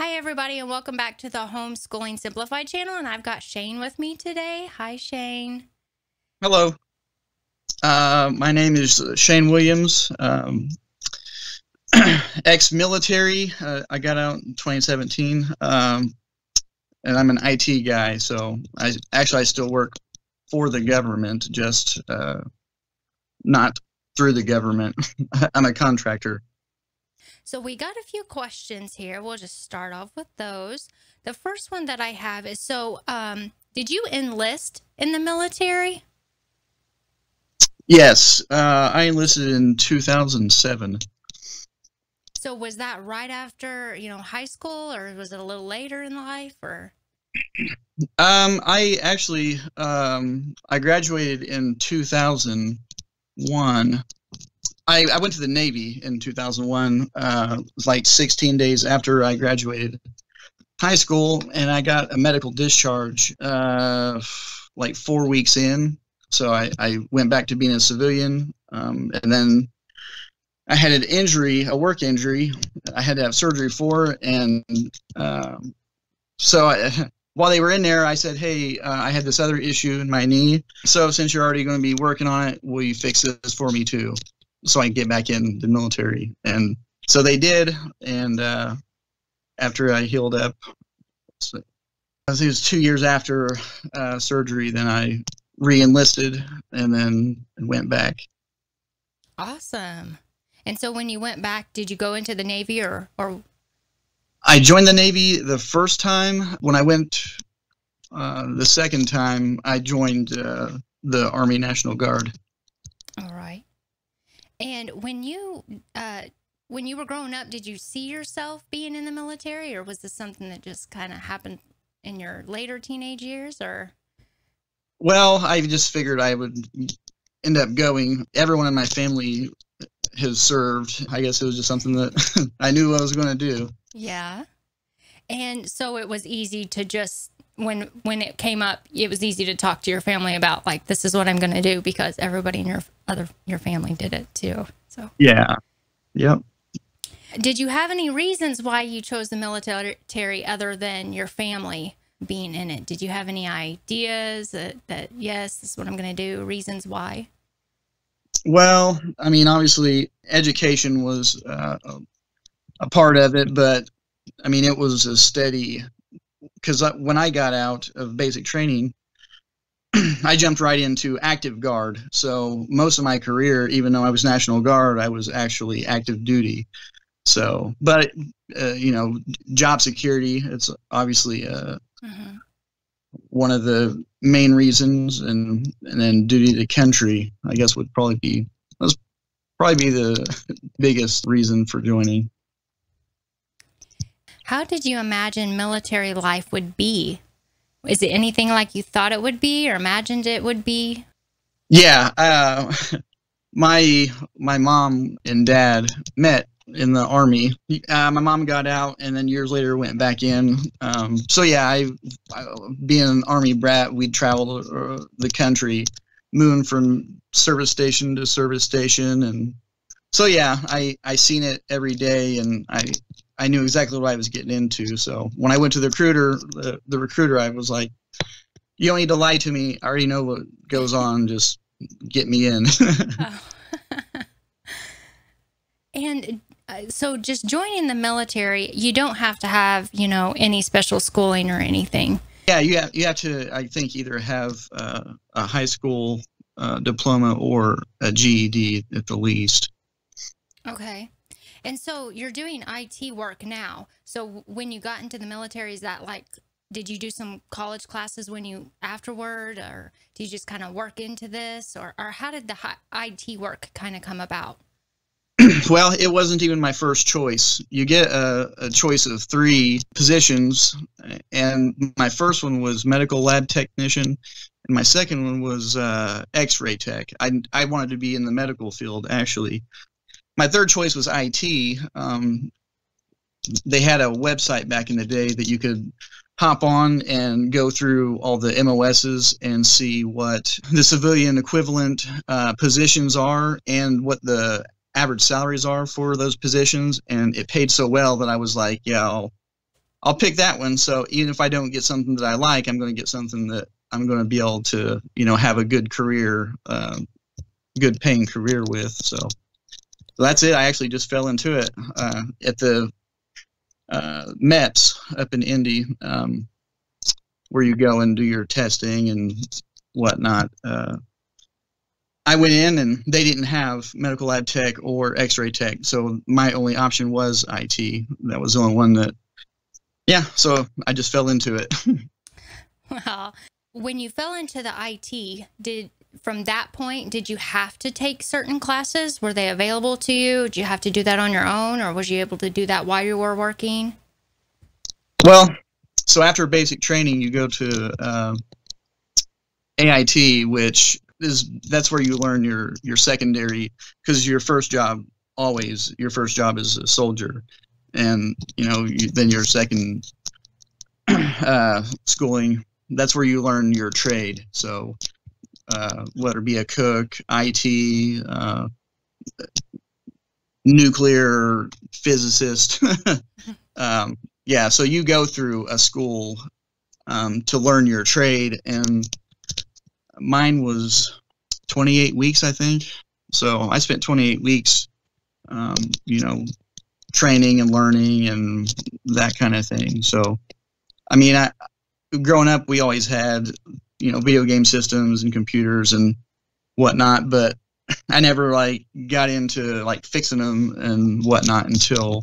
Hi, everybody, and welcome back to the Homeschooling Simplified channel. And I've got Shane with me today. Hi, Shane. Hello. My name is Shane Williams, ex-military. I got out in 2017, and I'm an IT guy, so I still work for the government, just not through the government. I'm a contractor. So we got a few questions here. We'll just start off with those. The first one that I have is, did you enlist in the military? Yes, I enlisted in 2007. So was that right after, high school, or was it a little later in life, or? I actually, I graduated in 2001. I went to the Navy in 2001, like 16 days after I graduated high school, and I got a medical discharge like 4 weeks in. So I went back to being a civilian, and then I had an injury, a work injury. I had to have surgery for, and while they were in there, I said, hey, I had this other issue in my knee. So since you're already going to be working on it, will you fix this for me too? So I can get back in the military. And so they did. And after I healed up, so I think it was 2 years after surgery, then I re-enlisted and then went back. Awesome. And so when you went back, did you go into the Navy or? I joined the Navy the first time. When I went the second time, I joined the Army National Guard. All right. And when you were growing up, did you see yourself being in the military, or was this something that just kind of happened in your later teenage years, or? Well, I just figured I would end up going. Everyone in my family has served. I guess it was just something that I knew I was going to do. Yeah. And so it was easy to just, when it came up, it was easy to talk to your family about, like, this is what I'm going to do, because everybody in your family did it too. So yeah. Yep. Did you have any reasons why you chose the military other than your family being in it? Did you have any ideas that yes, this is what I'm going to do, reasons why? Well, I mean, obviously education was a part of it, but I mean, it was a steady, because when I got out of basic training, I jumped right into active guard. So most of my career, even though I was National Guard, I was actually active duty. So, but job security, it's obviously one of the main reasons, and then duty to country, I guess, would probably be the biggest reason for joining. How did you imagine military life would be? Is it anything like you thought it would be or imagined it would be? Yeah, my mom and dad met in the Army. My mom got out and then years later went back in. So yeah, I being an Army brat, we'd travel the country, moving from service station to service station, and so yeah, I seen it every day, and I knew exactly what I was getting into. So when I went to the recruiter, I was like, you don't need to lie to me. I already know what goes on. Just get me in. Oh. And so just joining the military, you don't have to have, any special schooling or anything. Yeah, you have to, I think, either have a high school diploma or a GED at the least. Okay. And so you're doing IT work now. So when you got into the military, is that like, did you do some college classes afterward, or did you just kind of work into this, or how did the IT work kind of come about? Well, it wasn't even my first choice. You get a choice of 3 positions, and my first one was medical lab technician, and my second one was X-ray tech. I wanted to be in the medical field, actually. My third choice was IT. They had a website back in the day that you could hop on and go through all the MOSs and see what the civilian equivalent positions are and what the average salaries are for those positions. And it paid so well that I was like, yeah, I'll pick that one. So even if I don't get something that I like, I'm going to get something that I'm going to be able to, have a good career, good paying career with. So that's it. I actually just fell into it at the METS up in Indy, where you go and do your testing and whatnot. I went in and they didn't have medical lab tech or x-ray tech. So my only option was IT. That was the only one that, so I just fell into it. Well, when you fell into the IT, from that point, did you have to take certain classes? Were they available to you? Did you have to do that on your own, or was you able to do that while you were working? Well, so after basic training, you go to AIT, that's where you learn your secondary, because your first job is a soldier, and then your second schooling, that's where you learn your trade. So whether it be a cook, IT, nuclear physicist. So you go through a school to learn your trade, and mine was 28 weeks, I think. So I spent 28 weeks, training and learning and that kind of thing. So, I mean, growing up, we always had, video game systems and computers and whatnot, but I never got into fixing them and whatnot until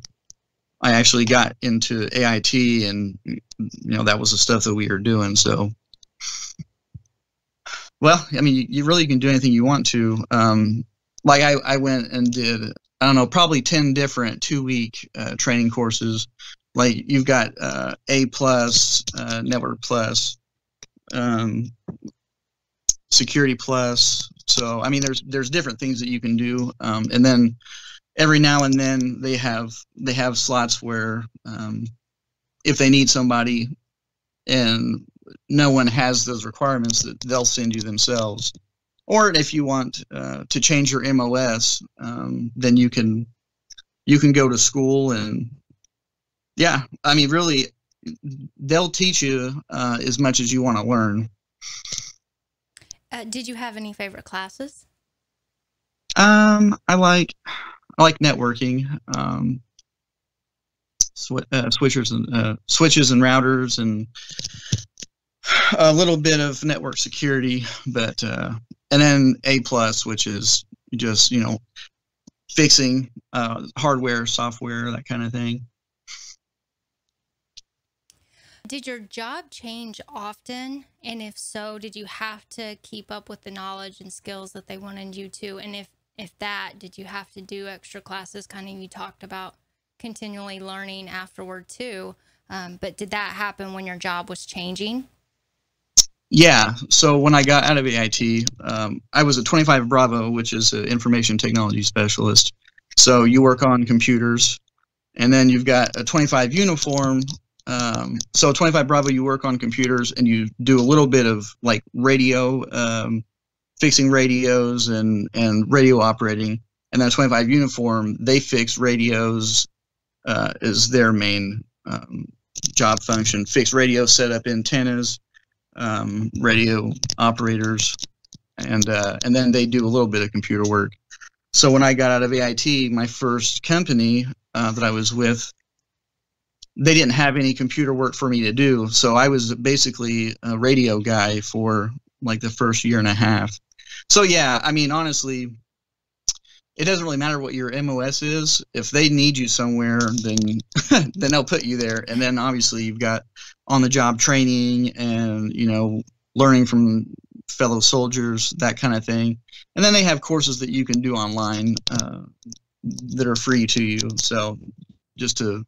I actually got into AIT, and that was the stuff that we were doing. So, well, I mean, you really can do anything you want to. I went and did, I don't know, probably 10 different 2-week training courses. Like you've got A+, Network Plus, Security Plus. So I mean, there's different things that you can do, and then every now and then they have slots where if they need somebody and no one has those requirements, that they'll send you themselves. Or if you want to change your MOS, then you can go to school, and I mean, really, they'll teach you as much as you want to learn. Did you have any favorite classes? I like networking, switches and routers, and a little bit of network security, but and then A+, which is just fixing hardware, software, that kind of thing. Did your job change often? And if so, did you have to keep up with the knowledge and skills that they wanted you to? And if that, did you have to do extra classes? Kind of, you talked about continually learning afterward too. But did that happen when your job was changing? Yeah. So when I got out of AIT, I was a 25 Bravo, which is an information technology specialist. So you work on computers, and then you've got a 25 uniform. So 25 Bravo, you work on computers, and you do a little bit of radio, fixing radios and radio operating. And then 25 uniform, they fix radios, is their main job function. Fix radios, set up antennas, radio operators, and then they do a little bit of computer work. So when I got out of AIT, my first company that I was with, they didn't have any computer work for me to do. So I was basically a radio guy for the first year and a half. So yeah, I mean, honestly, it doesn't really matter what your MOS is. If they need you somewhere, then then they'll put you there. And then obviously you've got on-the-job training and learning from fellow soldiers, that kind of thing. And then they have courses that you can do online that are free to you. So just to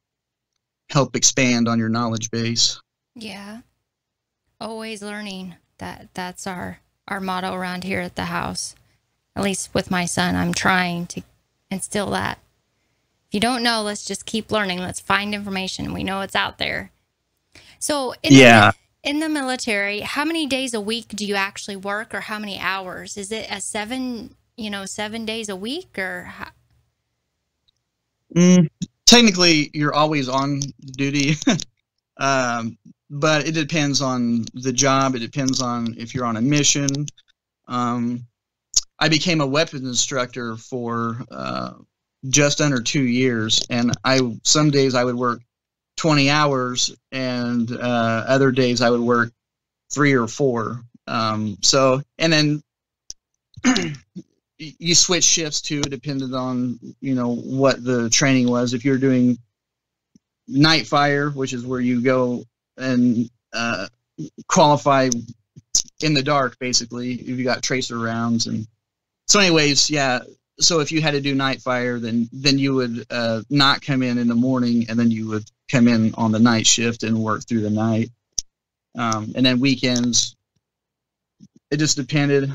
help expand on your knowledge base. Yeah. Always learning. That's our motto around here at the house. At least with my son, I'm trying to instill that. If you don't know, let's just keep learning. Let's find information. We know it's out there. So in the military, how many days a week do you actually work, or how many hours? Is it 7 days a week, or how? Technically, you're always on duty. But it depends on the job. It depends on if you're on a mission. I became a weapons instructor for just under 2 years, and some days I would work 20 hours, and other days I would work 3 or 4. So, and then you switch shifts too, depending on, you know, what the training was. If you're doing night fire, which is where you go and qualify in the dark, basically, if you got tracer rounds. And so anyways, yeah, so if you had to do night fire, then you would not come in the morning, and then you would come in on the night shift and work through the night. And then weekends, it just depended.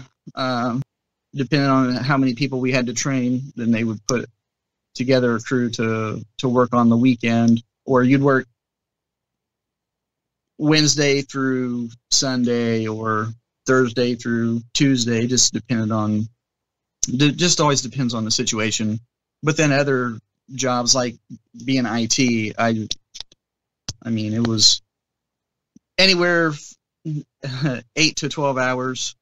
Depending on how many people we had to train, then they would put together a crew to work on the weekend, or you'd work Wednesday through Sunday or Thursday through Tuesday, just always depends on the situation. But then other jobs like being IT, I mean, it was anywhere 8 to 12 hours.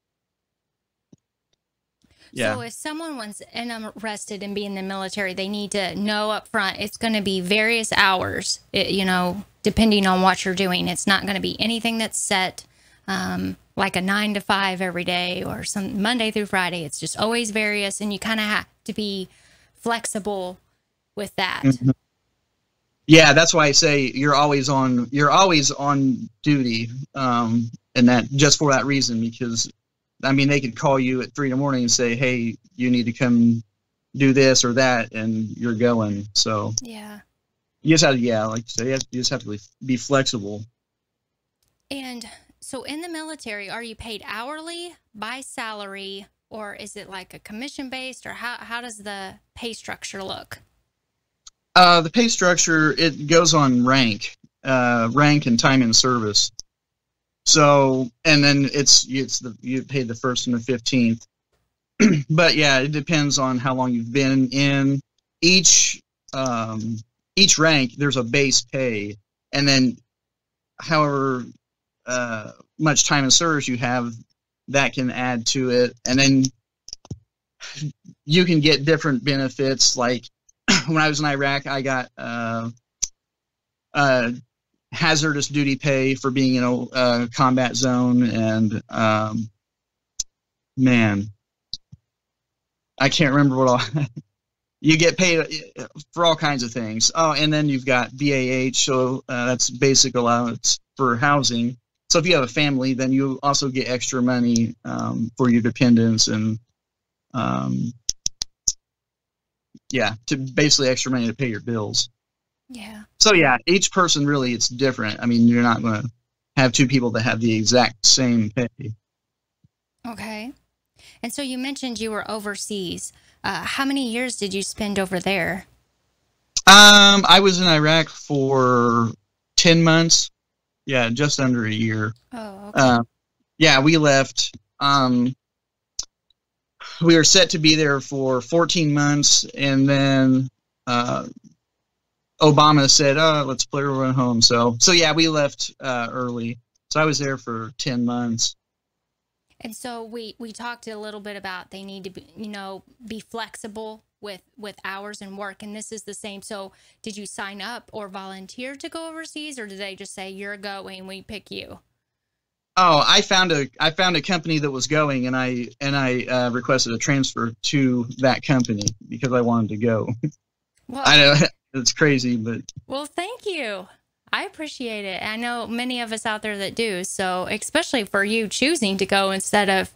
Yeah. So if someone was interested in being in the military, they need to know up front it's going to be various hours, you know, depending on what you're doing. It's not going to be anything that's set like a 9 to 5 every day or some Monday through Friday. It's just always various, and you kind of have to be flexible with that. Mm-hmm. Yeah, that's why I say you're always on duty, and that just for that reason, because I mean, they could call you at 3 in the morning and say, hey, you need to come do this or that, and you're going. So yeah, you just have to, like you say, you just have to be flexible. And so in the military, are you paid hourly, by salary, or is it like a commission based, or how does the pay structure look? The pay structure, it goes on rank and time in service. So, and then you pay the 1st and the 15th. But yeah, it depends on how long you've been in each rank. There's a base pay, and then however much time in service you have, that can add to it. And then you can get different benefits. Like when I was in Iraq, I got hazardous duty pay for being in a combat zone, and man, I can't remember what all. You get paid for all kinds of things. Oh, and then you've got BAH, so that's basic allowance for housing. So if you have a family, then you also get extra money for your dependents, and to basically extra money to pay your bills. Yeah. So yeah, each person really, it's different. I mean, you're not going to have 2 people that have the exact same pay. Okay. And so you mentioned you were overseas. How many years did you spend over there? I was in Iraq for 10 months. Yeah, just under a year. Oh, okay. Yeah, we left. We were set to be there for 14 months, and then Obama said, "Oh, let's put everyone home." So yeah, we left early. So I was there for 10 months. And so we talked a little bit about they need to be flexible with hours and work, and this is the same. So did you sign up or volunteer to go overseas, or did they just say you're going, we pick you? Oh, I found a company that was going, and I requested a transfer to that company because I wanted to go. Well, I know it's crazy, but well, thank you. I appreciate it. I know many of us out there that do. So especially for you choosing to go instead of,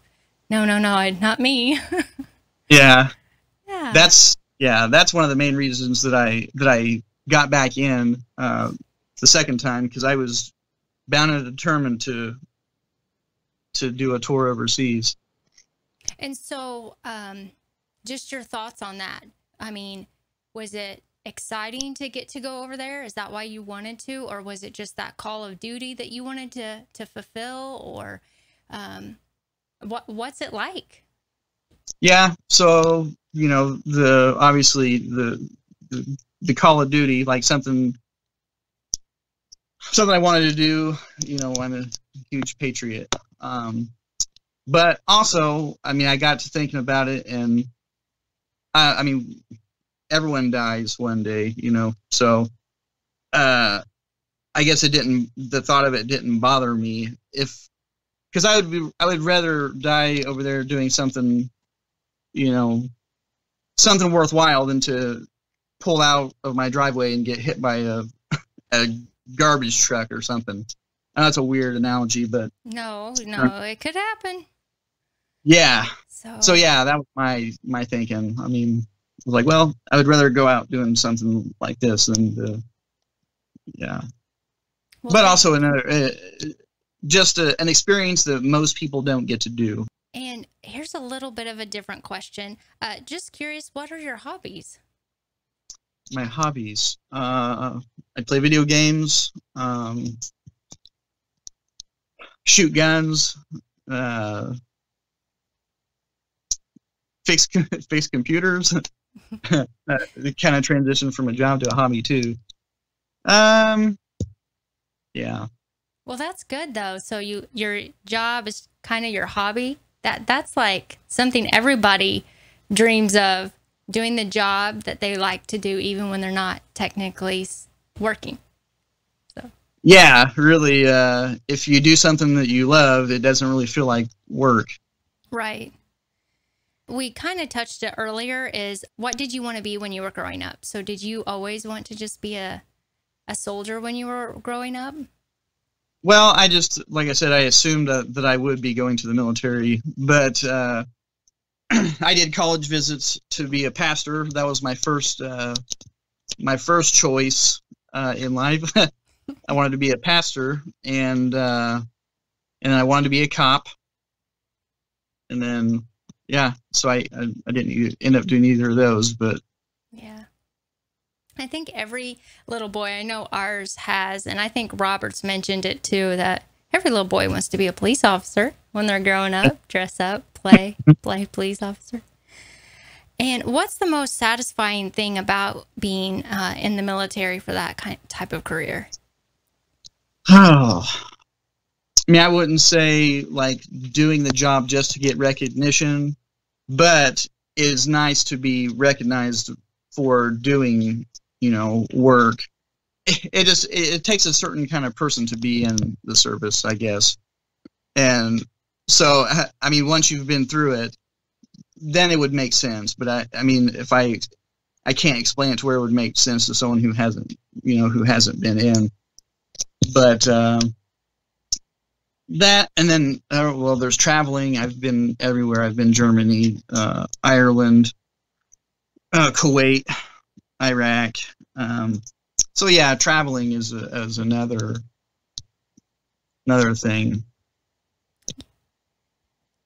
no, not me. Yeah. Yeah. That's one of the main reasons that I got back in the second time, because I was bound and determined to do a tour overseas. And so, just your thoughts on that. I mean, was it exciting to get to go over there? Is that why you wanted to, or was it just that call of duty that you wanted to fulfill, or what's it like? Yeah, so obviously the call of duty, like something something I wanted to do. You know, I'm a huge patriot. But also, I mean, I got to thinking about it, and I mean, everyone dies one day, you know. So I guess the thought of it didn't bother me, because I would rather die over there doing something, you know, something worthwhile than to pull out of my driveway and get hit by a garbage truck or something. I know that's a weird analogy, but No, it could happen. yeah. So So yeah, that was my thinking. I mean, I was like, well, I would rather go out doing something like this than yeah. well, But also just an experience that most people don't get to do. and here's a little bit of a different question. Just curious, what are your hobbies? My hobbies. I play video games, shoot guns, fix computers. It kind of transitioned from a job to a hobby too. Yeah. Well, that's good though. So your job is kind of your hobby. That's like something everybody dreams of, doing the job that they like to do even when they're not technically working. So Yeah, really, if you do something that you love, it doesn't really feel like work. right. We kind of touched it earlier, is what did you want to be when you were growing up? So did you always want to just be a soldier when you were growing up? Well, like I said, I assumed that I would be going to the military, but I did college visits to be a pastor. That was my first choice in life. I wanted to be a pastor, and I wanted to be a cop, and then yeah, so I didn't end up doing either of those, but Yeah. I think every little boy, I know ours has, and I think Robert's mentioned it too, that every little boy wants to be a police officer when they're growing up, dress up, play police officer. And what's the most satisfying thing about being in the military for that type of career? oh, I mean, I wouldn't say like doing the job just to get recognition, but it is nice to be recognized for doing, you know, work. It takes a certain kind of person to be in the service, I guess. And so, I mean, once you've been through it, then it would make sense. But I mean, if I can't explain it to where it would make sense to someone who hasn't been in. But that, and then well, there's traveling. I've been everywhere. I've been Germany, Ireland, Kuwait, Iraq. So yeah, traveling is another thing.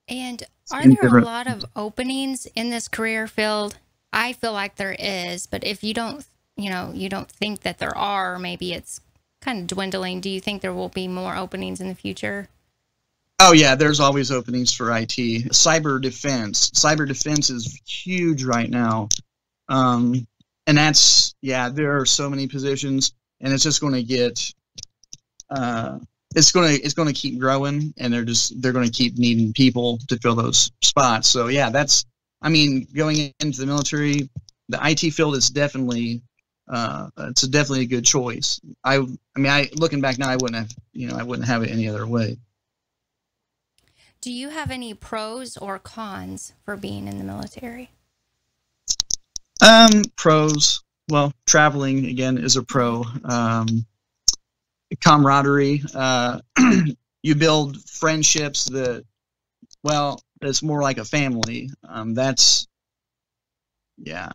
And are there a lot of openings in this career field? I feel like there is, but if you don't think that there are, maybe it's kind of dwindling. Do you think there will be more openings in the future? Oh yeah, there's always openings for IT. Cyber defense is huge right now. And that's, yeah, there are so many positions, and it's just going to get, it's going to keep growing, and they're going to keep needing people to fill those spots. So yeah, I mean, going into the military, the IT field is definitely, it's definitely a good choice. I mean, looking back now, I wouldn't have it any other way. Do you have any pros or cons for being in the military? Pros. Well, traveling again is a pro. Camaraderie. You build friendships that, well, it's more like a family. That's, yeah.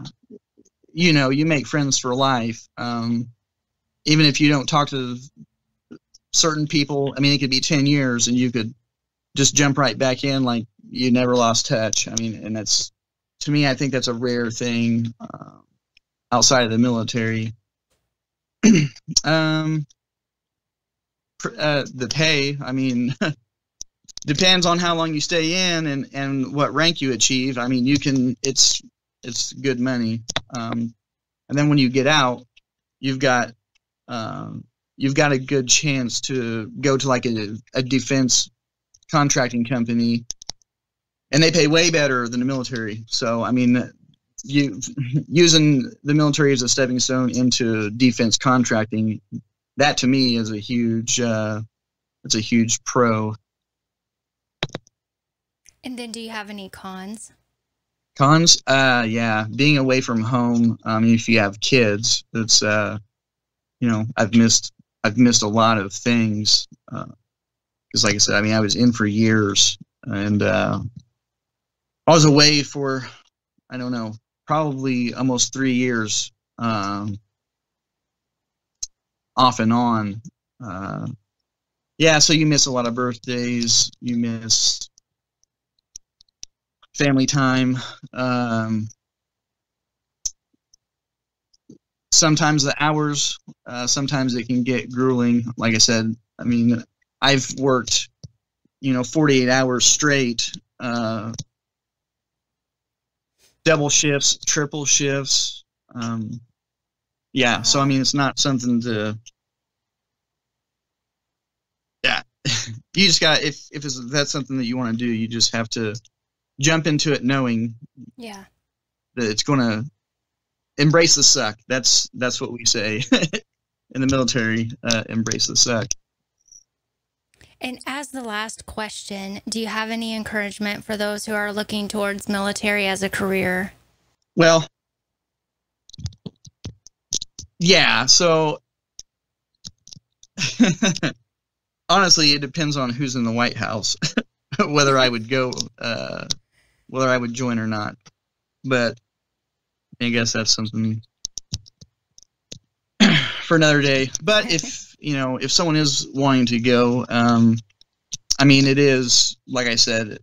You know, you make friends for life. Even if you don't talk to certain people, I mean, it could be 10 years and you could just jump right back in like you never lost touch. I mean, and that's, to me, I think that's a rare thing outside of the military. The pay, I mean, depends on how long you stay in and what rank you achieve. I mean, it's good money. And then when you get out, you've got you've got a good chance to go to like a defense contracting company, and they pay way better than the military. So I mean, you using the military as a stepping stone into defense contracting, that to me is a huge it's a huge pro. And then do you have any cons? Cons, yeah, being away from home. If you have kids, it's I've missed a lot of things, because like I said, I mean, I was in for years, and I was away for, I don't know, probably almost 3 years, off and on. Yeah, so you miss a lot of birthdays, you miss family time. Sometimes the hours, sometimes it can get grueling. Like I said, I mean, I've worked, 48 hours straight, double shifts, triple shifts. Yeah, so I mean, it's not something to, yeah, you just got, if that's something that you want to do, you just have to jump into it knowing Yeah. that it's going to embrace the suck. That's what we say in the military, embrace the suck. And as the last question, do you have any encouragement for those who are looking towards military as a career? Well, yeah, so honestly, it depends on who's in the White House, whether I would go, whether I would join or not. But I guess that's something for another day. But if someone is wanting to go, I mean, it is, like I said,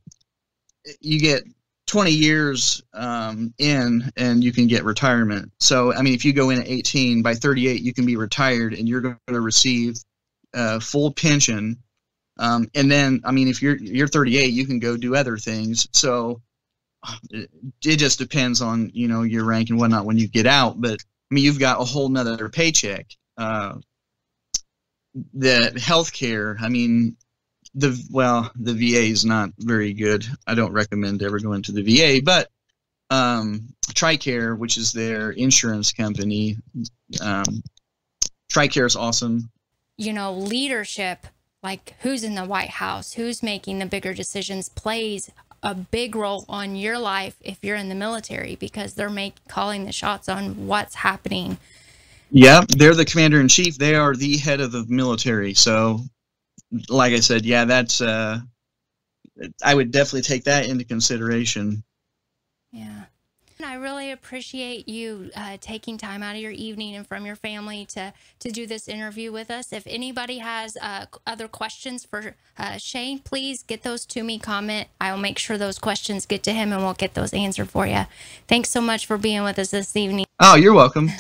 you get 20 years in, and you can get retirement. So, I mean, if you go in at 18, by 38, you can be retired, and you're going to receive full pension. And then, I mean, if you're 38, you can go do other things. So it just depends on, your rank and whatnot when you get out. But I mean, you've got a whole nother paycheck. The healthcare, I mean, the VA is not very good. I don't recommend ever going to the VA, but TRICARE, which is their insurance company, TRICARE is awesome. Leadership, like who's in the White House, who's making the bigger decisions, plays a big role on your life if you're in the military, because they're calling the shots on what's happening. Yeah, they're the commander in chief. They are the head of the military. So, like I said, yeah, that's I would definitely take that into consideration. Yeah. And I really appreciate you taking time out of your evening and from your family to do this interview with us. If anybody has other questions for Shane, please get those to me, comment. I'll make sure those questions get to him, and we'll get those answered for you. Thanks so much for being with us this evening. Oh, you're welcome.